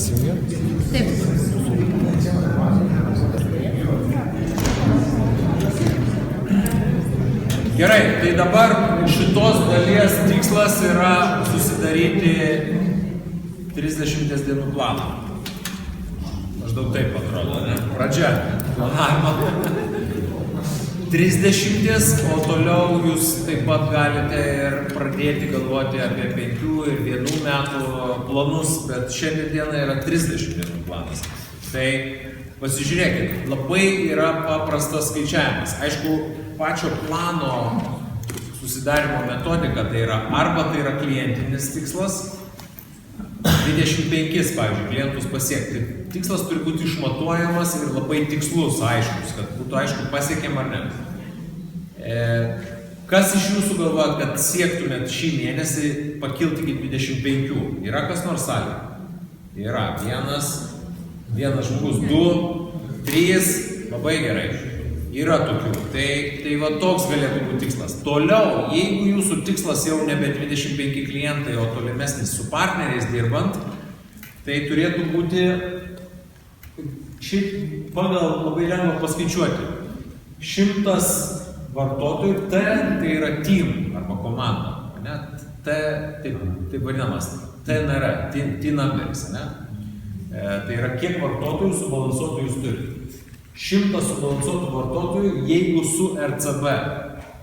įsijungia? Taip. Gerai, tai dabar šitos dalies tikslas yra susidaryti 30 dienų planą. Maždaug taip atrodo, ne? Pradžia planavimo 30, o toliau jūs taip pat galite ir pradėti galvoti apie 5 ir 1 metų planus, bet šiandien diena yra 30 dienų planas. Tai pasižiūrėkit, labai yra paprastas skaičiavimas. Aišku, pačio plano susidarimo metodika tai yra arba tai yra klientinis tikslas, 25, pavyzdžiui, klientus pasiekti. Tikslas turi būti išmatuojamas ir labai tikslus, aiškus, kad būtų aišku pasiekiam ar ne. Kas iš jūsų galvoja, kad siektumėt šį mėnesį pakilti iki 25? Yra kas nors salė? Yra. Vienas žmogus, 2, 3, labai gerai. Yra tokių. Tai va toks galėtų būti tikslas. Toliau, jeigu jūsų tikslas jau nebe 25 klientai, o tolimesnis su partneriais dirbant, tai turėtų būti šiaip pagal labai lengva paskaičiuoti. 100 vartotojų, T tai yra team arba komanda. Ne? T, taip vadinamas, T nėra, T numbers. Ne? Tai yra kiek vartotojų subalansuotų jūs turite. 100 subalansuotų vartotojų, jeigu su RCB.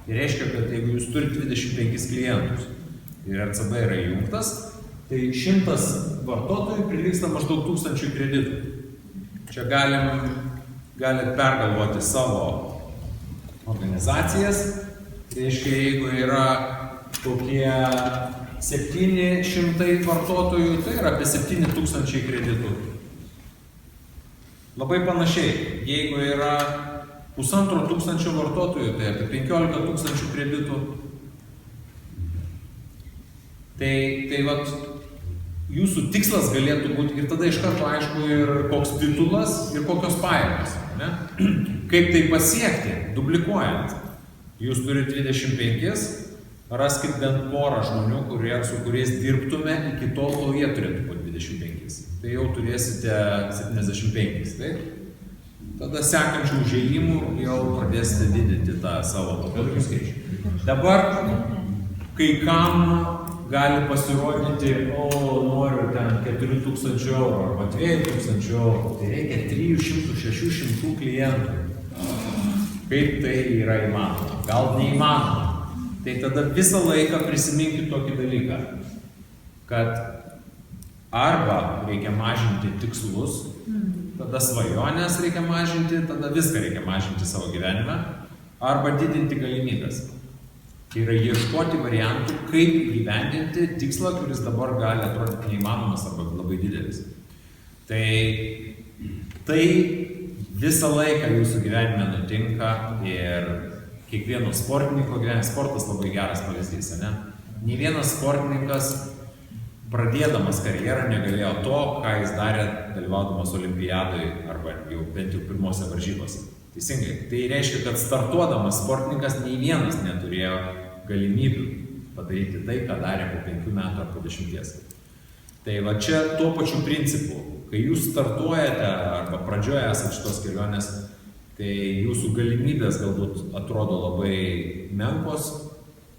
Tai reiškia, kad jeigu jūs turite 25 klientus ir RCB yra įjungtas, tai 100 vartotojų prilygsta maždaug 1000 kreditų. Čia galit pergalvoti savo organizacijas. Tai reiškia, jeigu yra kokie 700 vartotojų, tai yra apie 7000 kreditų. Labai panašiai, jeigu yra 1500 vartotojų, tai apie 15 000 kreditų. Tai vat, jūsų tikslas galėtų būti ir tada iš karto aišku ir koks titulas ir kokios pajamos. Ne? Kaip tai pasiekti, duplikuojant. Jūs turite 25, raskit bent porą žmonių, su kuriais dirbtume iki tol, kol jie turėtų būti 25. Tai jau turėsite 75, taip? Tada sekančių užėjimų jau pradėsite didinti tą savo vartotojų skaičių. Dabar, kai kam gali pasirodyti, noriu ten 4000 eurų arba 2000 eurų, tai reikia 300-600 klientų. Kaip tai yra įmanoma? Gal neįmanoma? Tai tada visą laiką prisiminkit tokį dalyką, kad arba reikia mažinti tikslus, tada svajonės reikia mažinti, tada viską reikia mažinti savo gyvenime, arba didinti galimybės. Tai yra ieškoti variantų, kaip įgyvendinti tikslą, kuris dabar gali atrodyti neįmanomas arba labai didelis. Tai visą laiką jūsų gyvenime nutinka ir kiekvieno sportininko gyvenime, sportas labai geras pavyzdys, ne? Nė vienas sportininkas pradėdamas karjerą negalėjo to, ką jis darė dalyvaudamas olimpiadoje arba jau bent jau pirmose varžybose. Teisingai. Tai reiškia, kad startuodamas sportininkas nei vienas neturėjo galimybių padaryti tai, ką darė po 5 metų ar po 10. Tai va čia tuo pačiu principu. Kai jūs startuojate arba pradžioje esate šitos kelionės, tai jūsų galimybės galbūt atrodo labai menkos,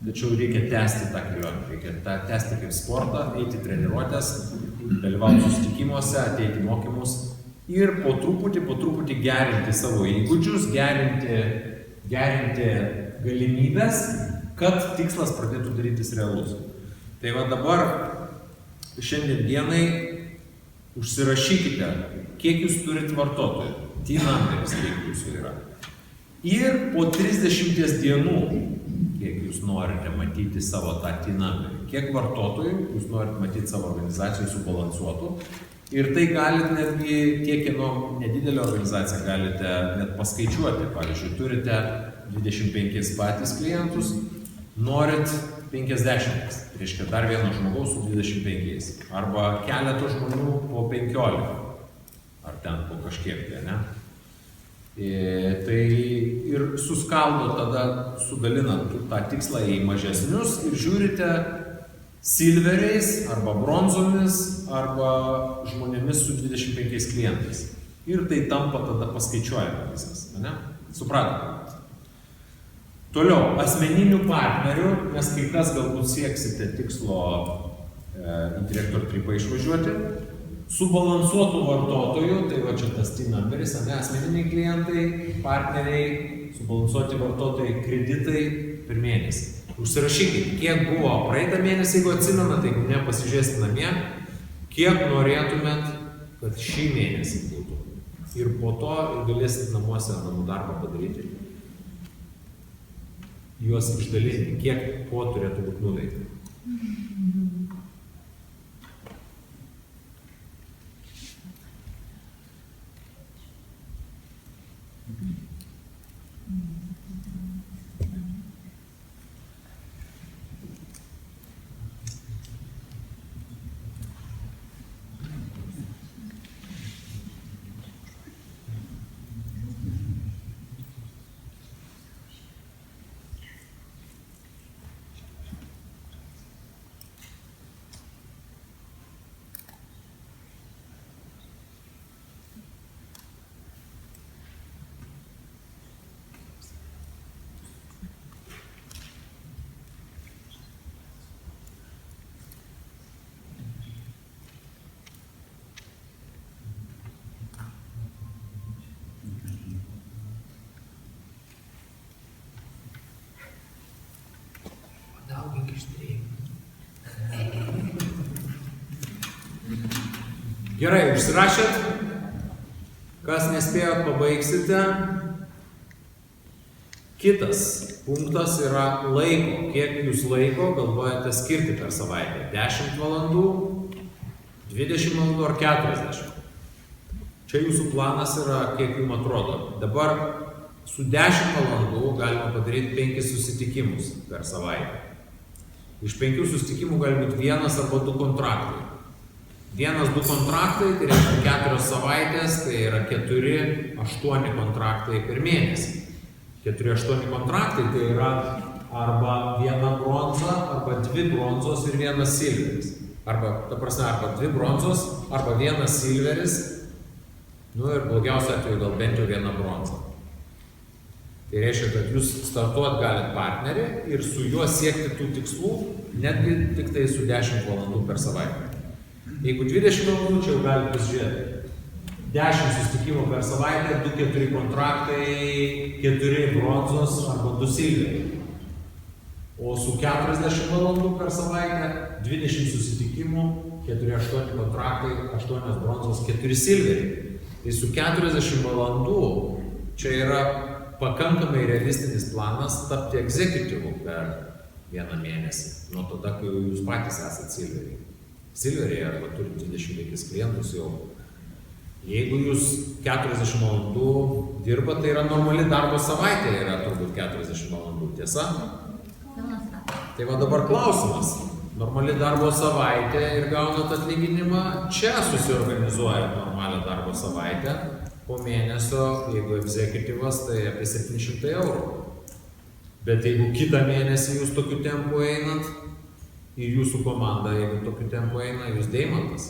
tačiau reikia tęsti tą kelionę, reikia tęsti kaip sportą, eiti treniruotės, dalyvauti susitikimuose, ateiti mokymus ir po truputį gerinti savo įgūdžius, gerinti galimybės, kad tikslas pradėtų darytis realus. Tai va dabar šiandien dienai užsirašykite, kiek jūs turit vartotojų, T-numbers, kiek jūsų yra. Ir po 30 dienų, kiek jūs norite matyti savo tą T-numberį, kiek vartotojų jūs norite matyti savo organizacijų subalansuotų. Ir tai galite netgi, kiekvieno nedidelio organizaciją galite net paskaičiuoti. Pavyzdžiui, turite 25 patys klientus, norit 50, reiškia dar vieno žmogaus su 25, arba keletų žmonių po 15, ar ten po kažkiek, ne? Tai ir suskaldo tada, sudalinant tą tikslą į mažesnius ir žiūrite, silveriais, arba bronzomis, arba žmonėmis su 25 klientais. Ir tai tampa tada paskaičiuojama viskas, ne? Supratome. Toliau, asmeninių partnerių, nes kai kas galbūt sieksite tikslo į direktor tripą išvažiuoti, subalansuotų vartotojų, tai va čia tas T numeris, ne, asmeniniai klientai, partneriai, subalansuoti vartotojai, kreditai per mėnesį. Užsirašykit, kiek buvo praeitą mėnesį, jeigu atsimenat, jeigu ne, pasižiūrėsit namie, kiek norėtumėt, kad šį mėnesį būtų. Ir po to galėsit namuose namų darbą padaryti. Juos išdalinti, kiek ko turėtų būti nuveikta. Gerai, užsirašėt, kas nespėjot, pabaigsite. Kitas punktas yra laiko. Kiek jūs laiko galvojate skirti per savaitę? 10 valandų, 20 valandų ar 40? Čia jūsų planas yra, kiek jums atrodo. Dabar su 10 valandų galima padaryti 5 susitikimus per savaitę. Iš 5 susitikimų gali būti 1 arba 2 kontraktai. 1-2 kontraktai, tai reiškia 4 savaitės, tai yra 4-8 kontraktai per mėnesį. 4-8 kontraktai tai yra arba 1 bronza, arba 2 bronzos ir 1 silveris. Arba 2 bronzos, arba 1 silveris, nu ir blogiausiu atveju gal bent jau 1 bronza. Tai reiškia, kad jūs startuot galit partnerį ir su juo siekti tų tikslų, netgi tik tai su 10 valandų per savaitę. Jeigu 20 valandų, čia jau galite pasižiūrėti. 10 susitikimų per savaitę, 2-4 kontraktai, 4 bronzos arba 2 silveriai. O su 40 valandų per savaitę, 20 susitikimų, 4-8 kontraktai, 8 bronzos, 4 silveriai. Tai su 40 valandų čia yra pakankamai realistinis planas tapti egzekutyvu per vieną mėnesį, nuo tada, kai jūs patys esate silveriai. Silveriai arba turite 25 klientus jau. Jeigu jūs 40 valandų dirba, tai yra normali darbo savaitė, yra turbūt 40 valandų, tiesa? Tai va dabar klausimas. Normali darbo savaitė ir gaunat atlyginimą, čia susiorganizuojat normalią darbo savaitę. Po mėnesio, jeigu egzekutyvas, tai apie 700 eurų. Bet jeigu kitą mėnesį jūs tokiu tempu einat, ir jūsų komanda, jeigu tokiu tempu eina, jūs deimantas.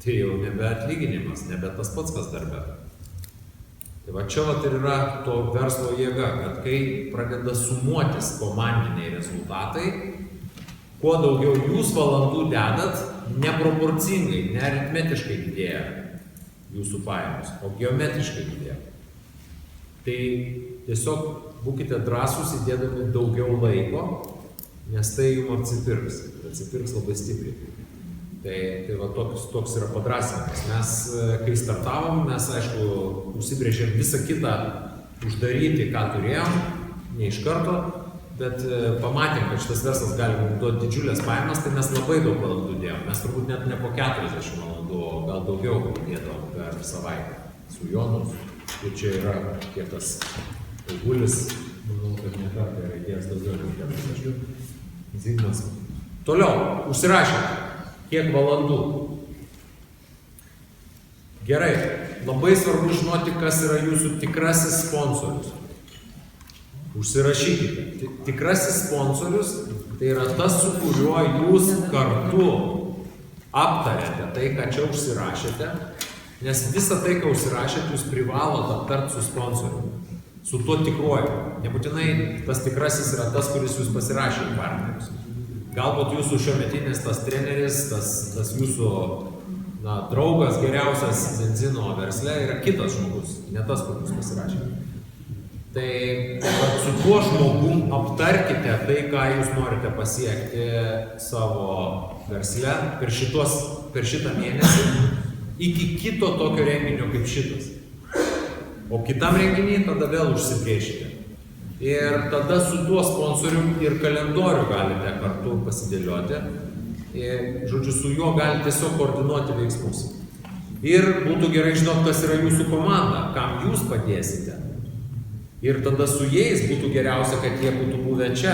Tai jau nebe atlyginimas, nebe tas pats, kas darbe. Tai va čia vat ir yra to verslo jėga, kad kai pradeda sumuotis komandiniai rezultatai, kuo daugiau jūs valandų dedat, neproporcingai, ne aritmetiškai didėja jūsų pajamos, o geometriškai didėja. Tai tiesiog būkite drąsūs įdėdami daugiau laiko, nes tai jums atsipirks labai stipriai. Tai va toks yra padrąsinimas. Mes, kai startavom, mes aišku užsibrėžėm visą kitą uždaryti, ką turėjom, ne iš karto, bet pamatėm, kad šitas verslas gali mums duoti didžiulės pajamas, tai mes labai daug valandų dėjom. Mes turbūt net ne po 40 valandų, o gal daugiau dėdavom per savaitę su Jonu. Ir čia yra kiek tas Gulis, manau, kad ne kartą yra įdėjęs daugiau. Zigmas. Toliau, užsirašėte, kiek valandų. Gerai, labai svarbu žinoti, kas yra jūsų tikrasis sponsorius. Užsirašykite. Tikrasis sponsorius tai yra tas, su kuriuo jūs kartu aptarėte tai, ką čia užsirašėte, nes visą tai, ką užsirašėte, jūs privalote aptarti su sponsoriu, su tuo tikruoju. Nebūtinai tas tikrasis yra tas, kuris jūs pasirašė į partnerius. Galbūt jūsų šiuometinis tas treneris, tas jūsų draugas geriausias benzino versle yra kitas žmogus, ne tas, kuris pasirašė. Tai su tuo žmogum aptarkite tai, ką jūs norite pasiekti savo versle per šitą mėnesį iki kito tokio renginio kaip šitas. O kitam renginį tada vėl užsibrėžite. Ir tada su tuo sponsorium ir kalendorių galite kartu pasidėlioti. Ir, žodžiu, su juo galite tiesiog koordinuoti veiksmus. Ir būtų gerai žinot, kas yra jūsų komanda, kam jūs padėsite. Ir tada su jais būtų geriausia, kad jie būtų buvę čia.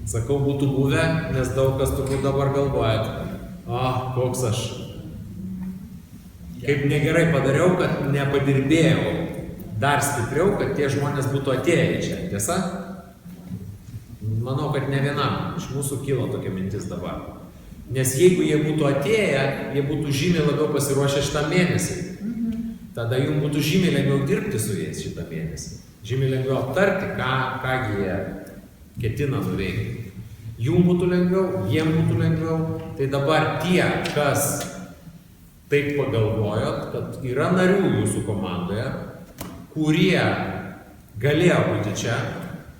Sakau, būtų buvę, nes daug kas turbūt dabar galvojat, koks aš. Kaip negerai padariau, kad nepadirbėjau dar stipriau, kad tie žmonės būtų atėję čia. Tiesa? Manau, kad ne vienam iš mūsų kilo tokia mintis dabar. Nes jeigu jie būtų atėję, jie būtų žymiai labiau pasiruošę šitą mėnesį. Tada jums būtų žymiai lengviau dirbti su jais šitą mėnesį. Žymiai lengviau aptarti, ką jie ketina nuveikti. Jums būtų lengviau, jiem būtų lengviau. Tai dabar tie, kas taip pagalvojot, kad yra narių jūsų komandoje, kurie galėjo būti čia,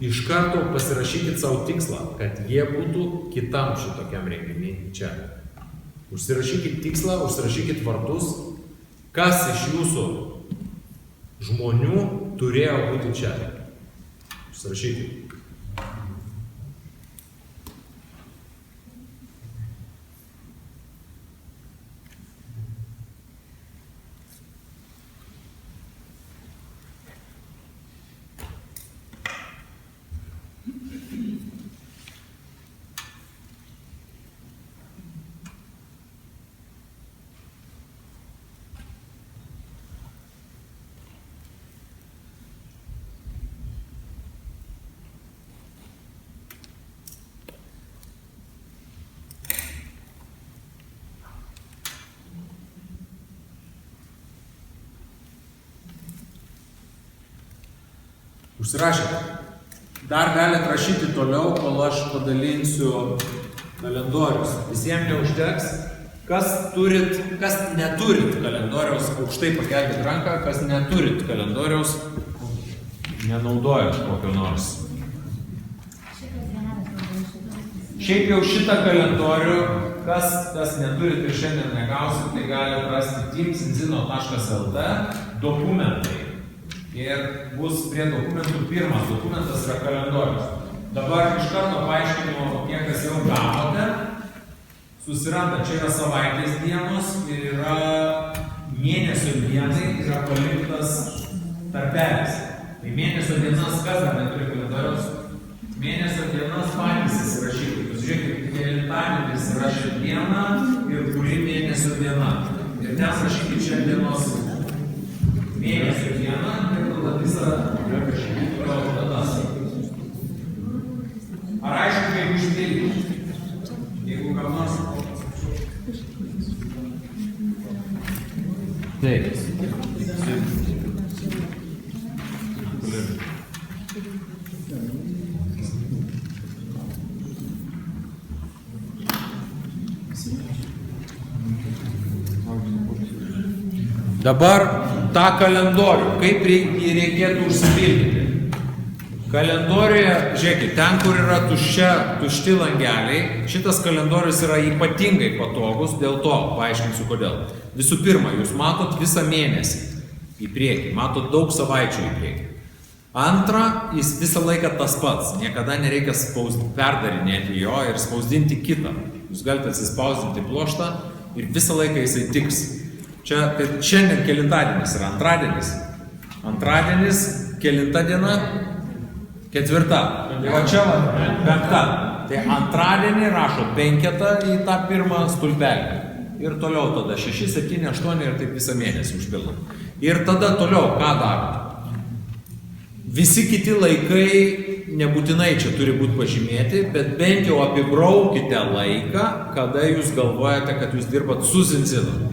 iš karto pasirašykit savo tikslą, kad jie būtų kitam šitokiam renginiui čia. Užsirašykit tikslą, užsirašykit vardus, kas iš jūsų žmonių turėjo būti čia. Užsirašykit. Užsirašėte. Dar galite rašyti toliau, kol aš padalinsiu kalendorius. Visiems neužteks. Kas neturit kalendoriaus, aukštai pakelkite ranką, kas neturit kalendoriaus, nenaudojat kokio nors. Šiaip jau šitą kalendorių, kas neturit ir šiandien negausit, tai galite rasti teamsinzino.lt dokumentai. Ir bus prie dokumentų pirmas dokumentas yra kalendorius. Dabar iš karto paaiškinu, tie, kas jau gavote, susiranda, čia yra savaitės dienos ir yra mėnesio dienai, yra paliktas tarpelis. Tai mėnesio dienas, kas dar neturi kalendoriaus? Mėnesio dienas patys įsirašykite. Žiūrėkite, kelintadienis yra šiandieną ir kuri mėnesio diena. Ir ten rašykite šiandienos mėnesio dieną ir tada visą datas. Ar aišku, kaip užpildyti? Jeigu kam nors. Taip. Dabar tą kalendorių, kaip jį reikėtų užsipildyti. Kalendoriuje, žiūrėkit, ten, kur yra tušti langeliai, šitas kalendorius yra ypatingai patogus, dėl to paaiškinsiu kodėl. Visų pirma, jūs matot visą mėnesį į priekį, matot daug savaičių į priekį. Antra, jis visą laiką tas pats, niekada nereikia perdarinėti jo ir spausdinti kitą. Jūs galite atsispausdinti pluoštą ir visą laiką jisai tiks. Čia, tai šiandien kelintadienis yra antradienis. Antradienis, kelinta diena? Ketvirta. O čia penkta. Tai antradienį rašo penketą į tą pirmą stulpelį. Ir toliau tada 6, 7, 8 ir taip visą mėnesį užpildom. Ir tada toliau ką darot? Visi kiti laikai nebūtinai čia turi būti pažymėti, bet bent jau apibraukite laiką, kada jūs galvojate, kad jūs dirbat su zinzinu.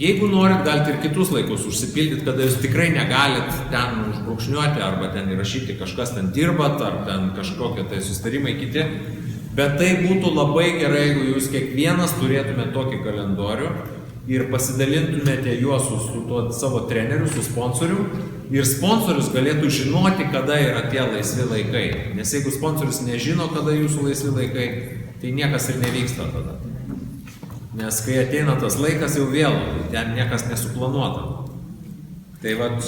Jeigu norit, galite ir kitus laikus užsipildyti, kada jūs tikrai negalit ten užbrukšniuoti arba ten įrašyti kažkas ten dirbat, ar ten kažkokie tai susitarimai kiti. Bet tai būtų labai gerai, jeigu jūs kiekvienas turėtumėte tokį kalendorių ir pasidalintumėte juos su tuo savo treneriu, su sponsoriu. Ir sponsorius galėtų žinoti, kada yra tie laisvi laikai. Nes jeigu sponsorius nežino, kada jūsų laisvi laikai, tai niekas ir nevyksta tada. Nes kai ateina tas laikas jau vėl, ten niekas nesuplanuota. Tai vat,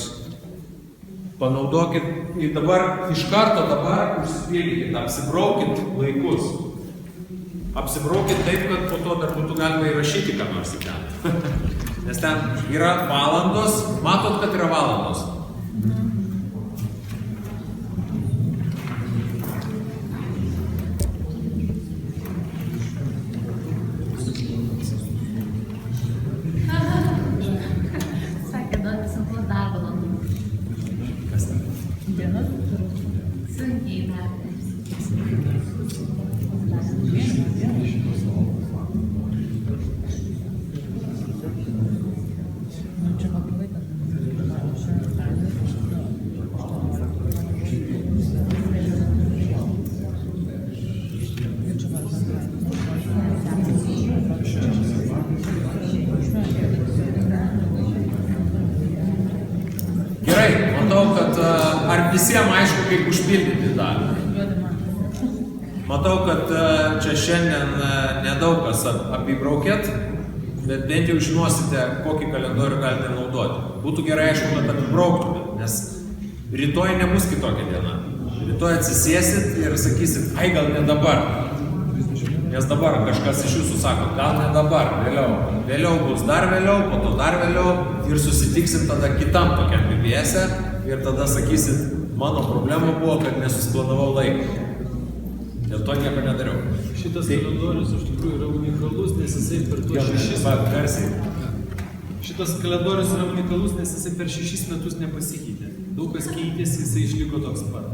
panaudokit ir dabar, iš karto dabar užsipildykit, apsibraukit laikus. Apsibraukit taip, kad po to dar būtų galima įrašyti ką nors į ten. Nes ten yra valandos, matot, kad yra valandos. Visiems aišku, kaip užpildyti dalį. Matau, kad čia šiandien nedaug kas apibraukėt, bet bent jau žinosite, kokį kalendorių galite naudoti. Būtų gerai aišku, kad apibrauktumėt, nes rytoj nebus kitokia diena. Rytoj atsisėsit ir sakysit, ai gal ne dabar. Nes dabar kažkas iš jūsų sako, gal ne dabar, vėliau. Vėliau bus dar vėliau, po to dar vėliau ir susitiksim tada kitam tokiam BBS-e ir tada sakysit, mano problema buvo, kad nesusiplanavau laiką. Dėl to nieko nedariau. Šitas kalendorius iš tikrųjų yra unikalus, nes jisai per tuos 6 metus. Šitas kalendorius yra unikalus, nes jisai per 6 metus nepasikeitė. Daug kas keitėsi, jisai išliko toks pat.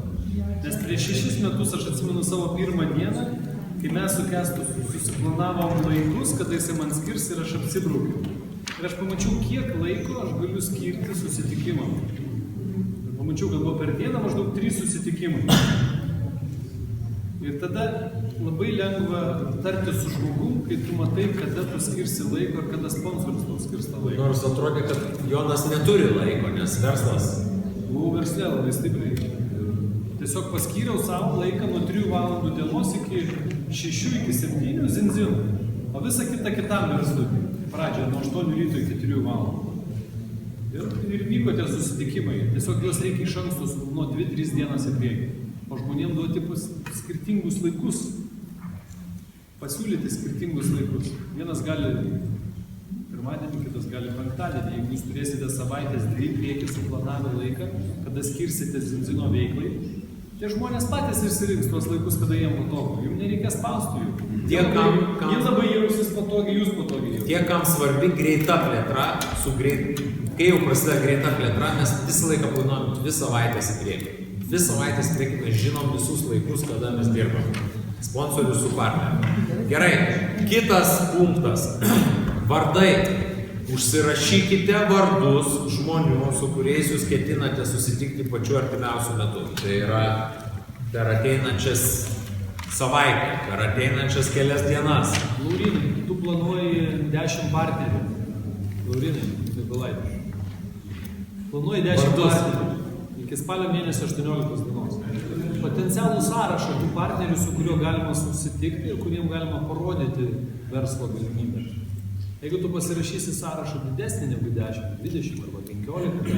Nes prieš 6 metus aš atsimenu savo pirmą dieną, kai mes su Kestu susiplanavom laikus, kada jisai man skirs ir aš apsibraukiau. Ir aš pamačiau, kiek laiko aš galiu skirti susitikimam. Pamačiau, kad buvo per dieną maždaug 3 susitikimai. Ir tada labai lengva tarti su žmogum, kai tu matai, kada tu skirsi laiko ir kada sponsorius tau skirs tą laiką. Nors atrodė, kad Jonas neturi laiko, nes verslas. Buvau versle labai stipriai. Tiesiog paskyriau savo laiką nuo 3 valandų dienos iki 6 iki 7 zinzinų, o visą kitą kitam verslui. Pradžioje nuo 8 ryto iki 3 valandų. Ir vyko tie susitikimai. Tiesiog juos reikia iš anksto nuo 2-3 dienas į priekį. O žmonėms duoti skirtingus laikus. Pasiūlyti skirtingus laikus. Vienas gali pirmadienį, kitas gali penktadienį. Jeigu jūs turėsite savaitės 2 priekį suplanavę laiką, kada skirsite zinzino veiklai, tie žmonės patys išsirinks tuos laikus, kada jiems patogu. Jums nereikės spausti jų. Jie labai jausis patogiai, jūs patogiai jausis. Tie, kam svarbi greita plėtra, kai jau prasideda greita plėtra, mes visą laiką planuojam 2 savaitės į priekį. 2 savaitės į priekį mes žinom visus laikus, kada mes dirbam. Sponsorius su partneriu. Gerai, kitas punktas. Vardai. Užsirašykite vardus žmonių, su kuriais jūs ketinate susitikti pačiu artimiausiu metu. Tai yra per ateinančias savaitę, per ateinančias kelias dienas. Laurinai, tu planuoji 10 partnerių. Laurinai, Nikolaitis. Planuoji 10 partnerių. Iki spalio mėnesio 18 dienos. Potencialų sąrašą tų partnerių, su kuriuo galima susitikti ir kuriem galima parodyti verslo galimybę. Jeigu tu pasirašysi sąrašą didesnį negu 10, 20 arba 15,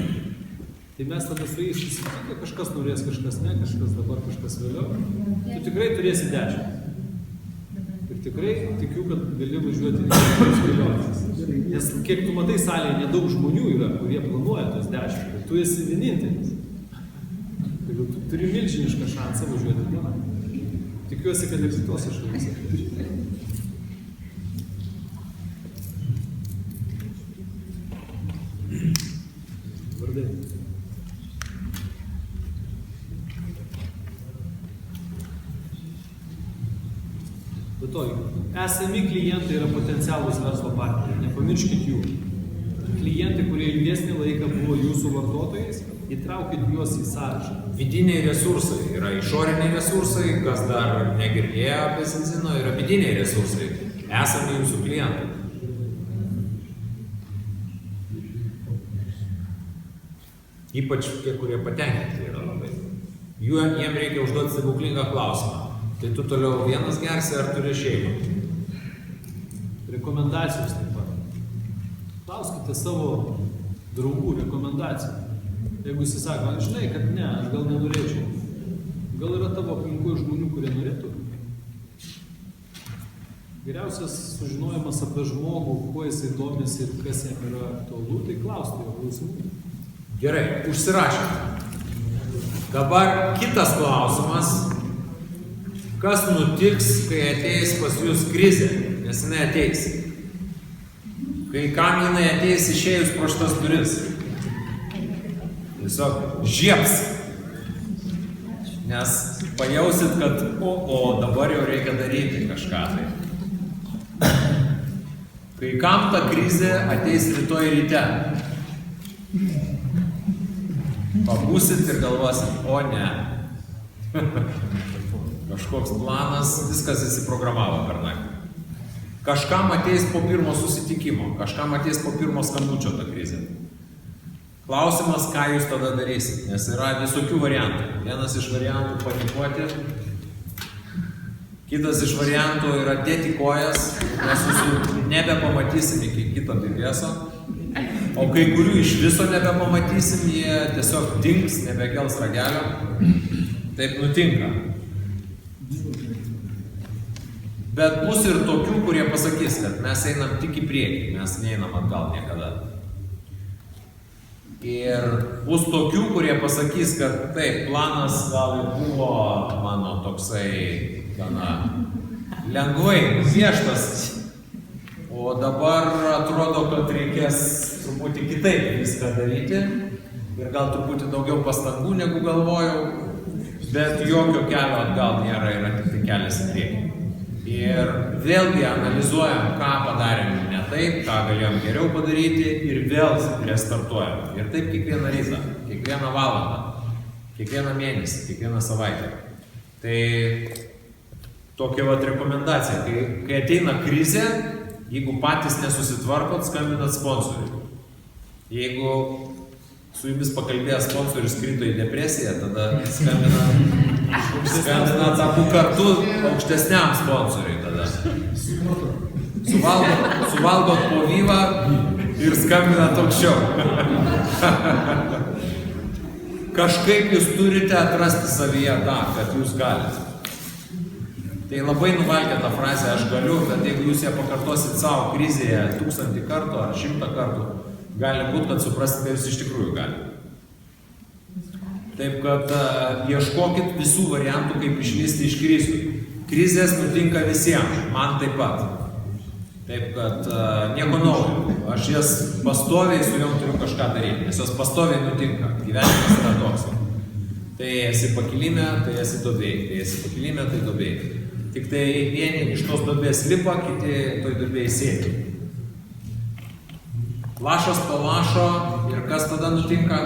tai mes tada su jais susitikę, kažkas norės, kažkas ne, kažkas dabar, kažkas vėliau, tu tikrai turėsi 10. Ir tikrai tikiu, kad gali važiuoti į keliones. Nes kiek tu matai salėje, nedaug žmonių yra, kurie planuoja tos 10, ir tu esi vienintelis. Tai tu turi milžinišką šansą važiuoti dieną. Tikiuosi, kad ir kitose šalyse. Vardai. Rytoj. Esami klientai yra potencialūs verslo partneriai, nepamirškit jų. Klientai, kurie ilgesnį laiką buvo jūsų vartotojais, įtraukit juos į sąrašą. Vidiniai resursai yra išoriniai resursai, kas dar negirdėjo apie Senzino, yra vidiniai resursai, esami jūsų klientai. Ypač tie, kurie patenkinti yra labai. Jiem reikia užduoti stebuklingą klausimą. Tai tu toliau vienas gersi ar turi šeimą? Rekomendacijos taip pat. Klauskite savo draugų rekomendacijų. Jeigu jis sako, žinai, kad ne, aš gal nenorėčiau. Gal yra tavo aplinkoje žmonių, kurie norėtų? Geriausias sužinojimas apie žmogų, kuo jisai domisi ir kas jam yra aktualu, tai klausti jo klausimų. Gerai, užsirašėme. Dabar kitas klausimas. Kas nutiks, kai ateis pas jūs krizė? Nes jinai ateis. Kai kam jinai ateis išėjus pro šitas duris? Tiesiog žiebs. Nes pajausit, kad o dabar jau reikia daryti kažką tai. Kai kam ta krizė ateis rytoj ryte. Pabūsit ir galvosit, o ne. Kažkoks planas, viskas įsiprogramavo per naktį. Kažkam ateis po pirmo susitikimo, kažkam ateis po pirmo skambučio ta krizė. Klausimas, ką jūs tada darysit, nes yra visokių variantų. Vienas iš variantų panikuoti, kitas iš variantų yra dėti kojas, mes jūsų nebepamatysim iki kito BBS-o, o kai kurių iš viso nebepamatysim, jie tiesiog dings, nebekels ragelio. Taip nutinka. Bet bus ir tokių, kurie pasakys, kad mes einam tik į priekį, mes neinam atgal niekada. Ir bus tokių, kurie pasakys, kad taip, planas gal ir buvo mano toksai gana lengvai pieštas, o dabar atrodo, kad reikės truputį kitaip viską daryti ir gal truputį daugiau pastangų negu galvojau, bet jokio kelio atgal nėra, yra tik tai kelias į priekį. Ir vėlgi analizuojam, ką padarėm ne taip, ką galėjom geriau padaryti ir vėl restartuojam. Ir taip kiekvieną rytą, kiekvieną valandą, kiekvieną mėnesį, kiekvieną savaitę. Tai tokia vat rekomendacija. Kai ateina krizė, jeigu patys nesusitvarkot, skambinat sponsoriui. Jeigu su jumis pakalbėjęs sponsorius krito į depresiją, tada skambina tabu kartu aukštesniam sponsoriui tada. Suvalgot po vyvą ir skambinat aukščiau. Kažkaip jūs turite atrasti savyje tą, kad jūs galite. Tai labai nuvalkė tą frazę, aš galiu, bet jeigu jūs ją pakartosit savo krizėje 1000 kartų ar 100 kartų, gali būti, kad suprasite, kad jūs iš tikrųjų galite. Taip kad ieškokit visų variantų, kaip išlysti iš krizių. Krizės nutinka visiems, man taip pat. Taip kad nieko naujo. Aš jas pastoviai su jom turiu kažką daryti, nes jos pastoviai nutinka. Gyvenimas yra toks. Tai esi pakilime, tai esi duobėj. Tai esi pakilime, tai duobėj. Tik tai vieni iš tos duobės lipa, kiti toj duobėj sėdi. Lašas po lašo ir kas tada nutinka?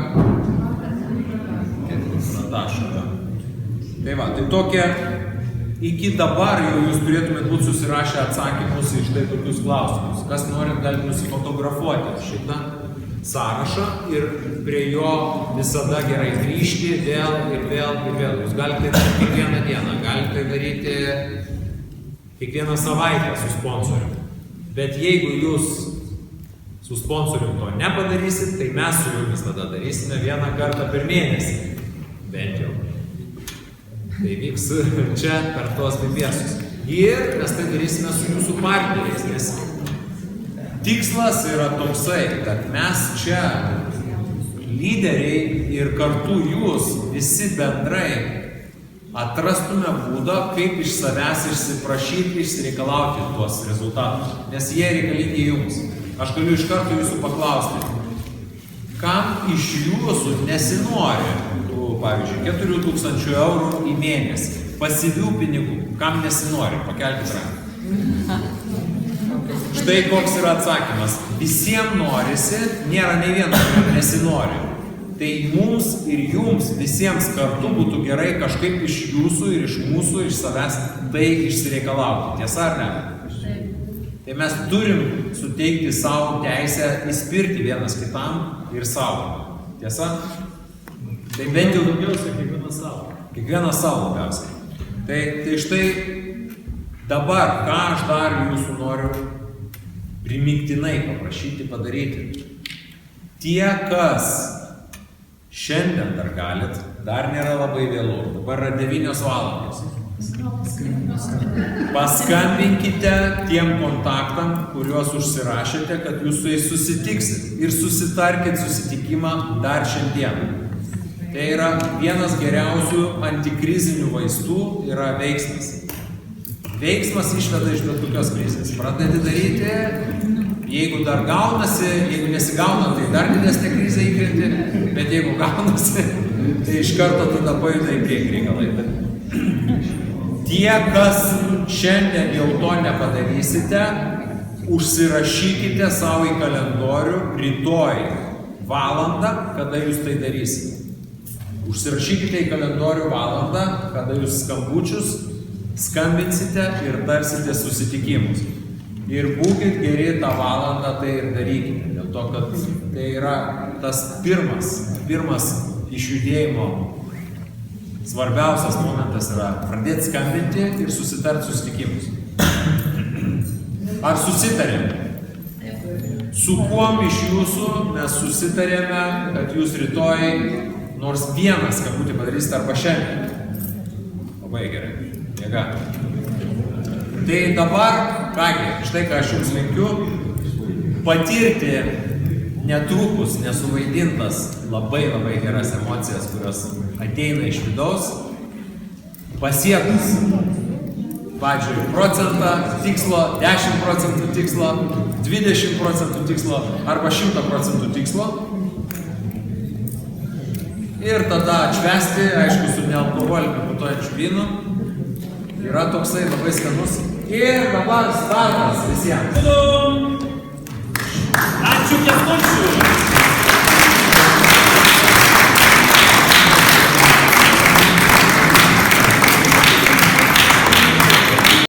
Nataša. Tai va, tai tokia, iki dabar jau jūs turėtumėt būti susirašę atsakymus į štai tokius klausimus. Kas norit, galite nusifotografuoti šitą sąrašą ir prie jo visada gerai grįžti vėl ir vėl ir vėl. Jūs galite daryti kiekvieną dieną, galite daryti kiekvieną savaitę su sponsoriu. Bet jeigu jūs su sponsorium to nepadarysit, tai mes su jumis tada darysime vieną kartą per mėnesį. Bent jau. Tai vyks čia per tos BBS-us. Ir mes tai darysime su jūsų partneriais, nes tikslas yra toksai, kad mes čia lyderiai ir kartu jūs visi bendrai atrastume būdą, kaip iš savęs išsiprašyti, išsireikalauti tuos rezultatus, nes jie reikalingi jums. Aš galiu iš karto jūsų paklausti, kam iš jūsų nesinori tų, pavyzdžiui, 4000 eurų į mėnesį, pasyvių pinigų, kam nesinori, pakelkit ranką. Štai koks yra atsakymas. Visiems norisi, nėra nei vieno, kuriam nesinori. Tai mums ir jums visiems kartu būtų gerai kažkaip iš jūsų ir iš mūsų, iš savęs tai išsireikalauti. Tiesa ar ne? Tai mes turim suteikti savo teisę įspirti vienas kitam ir savo. Tiesa? Tai bent jau daugiausiai kiekvienas savo. Kiekvienas savo labiausiai. Tai štai dabar, ką aš dar jūsų noriu primygtinai paprašyti padaryti. Tie, kas šiandien dar galit, dar nėra labai vėlu, dabar yra 9 valandos. Paskambinkite tiem kontaktam, kuriuos užsirašėte, kad jūs su jais susitiksit ir susitarkit susitikimą dar šiandien. Tai yra vienas geriausių antikrizinių vaistų yra veiksmas. Veiksmas išveda iš bet kokios krizės. Pradedi daryti, jeigu dar gaunasi, jeigu nesigauna, tai dar didesnė krizė įkrenti, bet jeigu gaunasi, tai iš karto tada pajuda į priekį reikalai. Tie, kas šiandien jau to nepadarysite, užsirašykite savo į kalendorių rytoj valandą, kada jūs tai darysite. Užsirašykite į kalendorių valandą, kada jūs skambučius skambinsite ir tarsite susitikimus. Ir būkit geri tą valandą, tai ir darykite. Dėl to, kad tai yra tas pirmas išjudėjimo svarbiausias momentas yra pradėti skambinti ir susitarti susitikimus. Ar susitarėme? Su kuom iš jūsų mes susitarėme, kad jūs rytoj nors vieną skambutį padarysite arba šiandien? Labai gerai. Jėga. Tai dabar, kągi, štai ką aš jums linkiu, patirti netrukus nesuvaidintas labai geras emocijas, kurios ateina iš vidaus, pasiekus pavyzdžiui procentą tikslo, 10% tikslo, 20% tikslo arba 100% tikslo. Ir tada atšvęsti, aišku, su nealkoholiniu putojančiu vynu. Yra toksai labai skanus. Ir dabar startas visiems.